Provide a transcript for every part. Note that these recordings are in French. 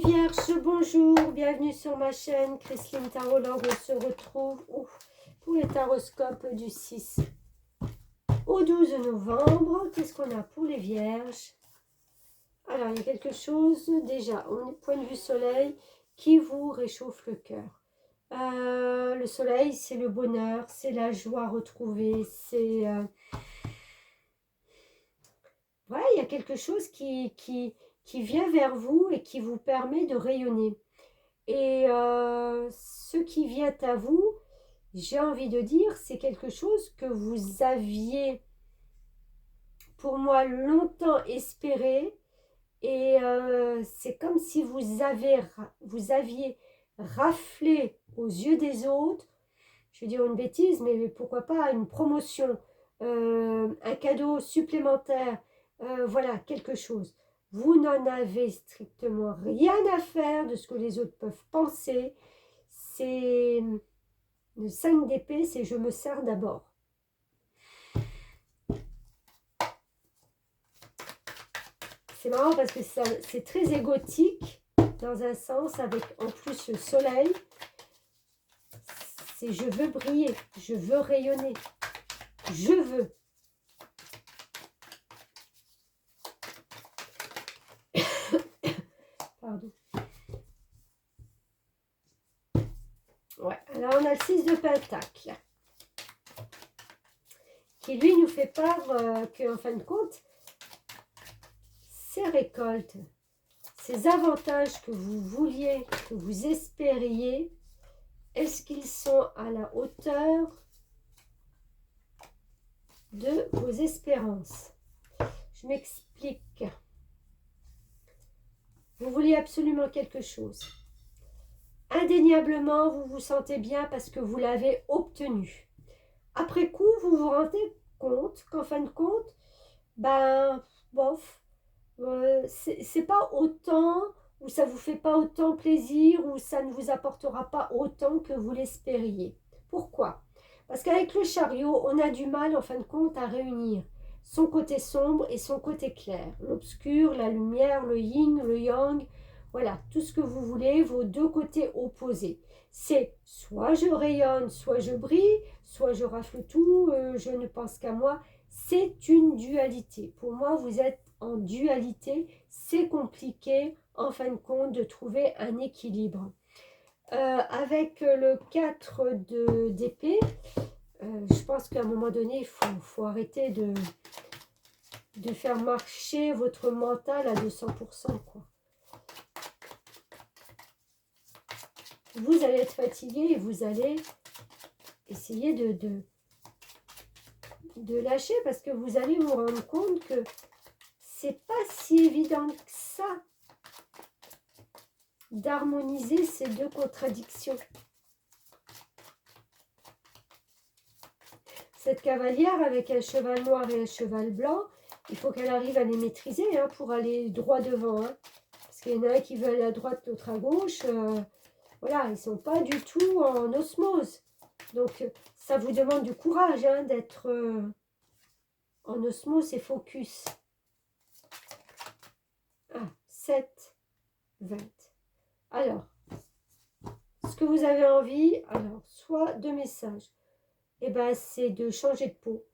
Vierges, bonjour, bienvenue sur ma chaîne Christine Tarologue. On se retrouve pour les taroscopes du 6 au 12 novembre. Qu'est-ce qu'on a pour les Vierges? Alors, il y a quelque chose, déjà, au point de vue soleil, qui vous réchauffe le cœur. Le soleil, c'est le bonheur, c'est la joie retrouvée, c'est... Ouais, il y a quelque chose qui vient vers vous et qui vous permet de rayonner. Et ce qui vient à vous, j'ai envie de dire, c'est quelque chose que vous aviez, pour moi, longtemps espéré. Et c'est comme si vous aviez raflé aux yeux des autres, je vais dire une bêtise, mais pourquoi pas une promotion, un cadeau supplémentaire, voilà, quelque chose. Vous n'en avez strictement rien à faire de ce que les autres peuvent penser. C'est le 5 d'épée, c'est je me sers d'abord. C'est marrant parce que c'est très égotique dans un sens, avec en plus le soleil. C'est je veux briller, je veux rayonner, je veux. Pardon. Ouais, alors on a le 6 de Pentacle, qui lui nous fait part qu'en fin de compte, ces récoltes, ces avantages que vous vouliez, que vous espériez, est-ce qu'ils sont à la hauteur de vos espérances? Je m'explique. Vous vouliez absolument quelque chose. Indéniablement, vous vous sentez bien parce que vous l'avez obtenu. Après coup, vous vous rendez compte qu'en fin de compte, ben, bof, c'est pas autant, ou ça vous fait pas autant plaisir, ou ça ne vous apportera pas autant que vous l'espériez. Pourquoi? Parce qu'avec le chariot, on a du mal en fin de compte à réunir son côté sombre et son côté clair, l'obscur, la lumière, le yin, le yang, voilà, tout ce que vous voulez, vos deux côtés opposés. C'est soit je rayonne, soit je brille, soit je rafle tout, je ne pense qu'à moi. C'est une dualité. Pour moi, vous êtes en dualité. C'est compliqué, en fin de compte, de trouver un équilibre. Avec le 4 d'épée, je pense qu'à un moment donné, il faut arrêter de faire marcher votre mental à 200%, quoi. Vous allez être fatigué et vous allez essayer de lâcher, parce que vous allez vous rendre compte que c'est pas si évident que ça d'harmoniser ces deux contradictions. Cette cavalière avec un cheval noir et un cheval blanc, il faut qu'elle arrive à les maîtriser hein, pour aller droit devant. Hein. Parce qu'il y en a un qui veut aller à droite, l'autre à gauche. Voilà, ils ne sont pas du tout en osmose. Donc, ça vous demande du courage hein, d'être en osmose et focus. Ah, 7, 20. Alors, ce que vous avez envie, alors, soit de messages. Eh ben, c'est de changer de peau.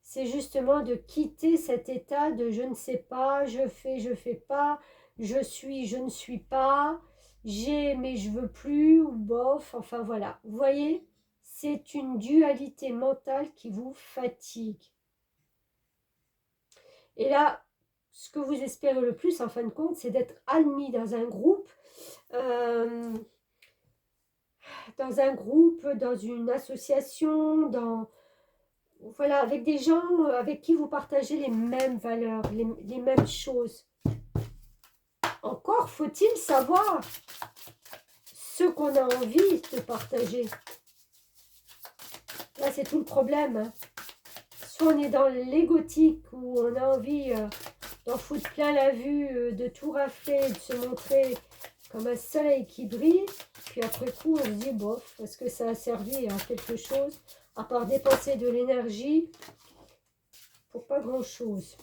C'est justement de quitter cet état de je ne sais pas, je fais pas, je suis, je ne suis pas, j'ai mais je veux plus, ou bof, enfin voilà. Vous voyez, c'est une dualité mentale qui vous fatigue. Et là, ce que vous espérez le plus, en fin de compte, c'est d'être admis dans un groupe, dans une association, voilà, avec des gens avec qui vous partagez les mêmes valeurs, les mêmes choses. Encore faut-il savoir ce qu'on a envie de partager. Là, c'est tout le problème. Hein. Soit on est dans l'égotique, où on a envie d'en foutre plein la vue, de tout rafler, de se montrer comme un soleil qui brille. Puis après coup, on se dit, bof, est-ce que ça a servi à quelque chose, à part dépenser de l'énergie pour pas grand-chose.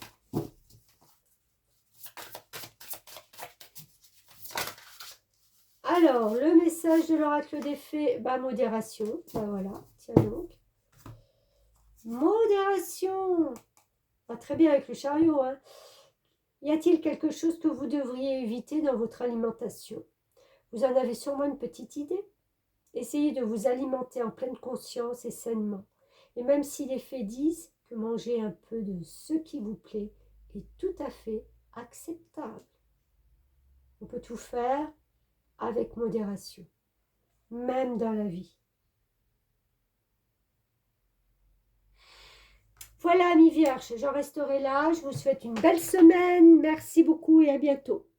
Alors, le message de l'oracle des fées, bah, modération. Bah voilà, tiens donc. Modération. Pas très bien avec le chariot, hein. Y a-t-il quelque chose que vous devriez éviter dans votre alimentation? Vous en avez sûrement une petite idée. Essayez de vous alimenter en pleine conscience et sainement. Et même si les fées disent que manger un peu de ce qui vous plaît est tout à fait acceptable. On peut tout faire avec modération, même dans la vie. Voilà, amis vierges, j'en resterai là. Je vous souhaite une belle semaine. Merci beaucoup et à bientôt.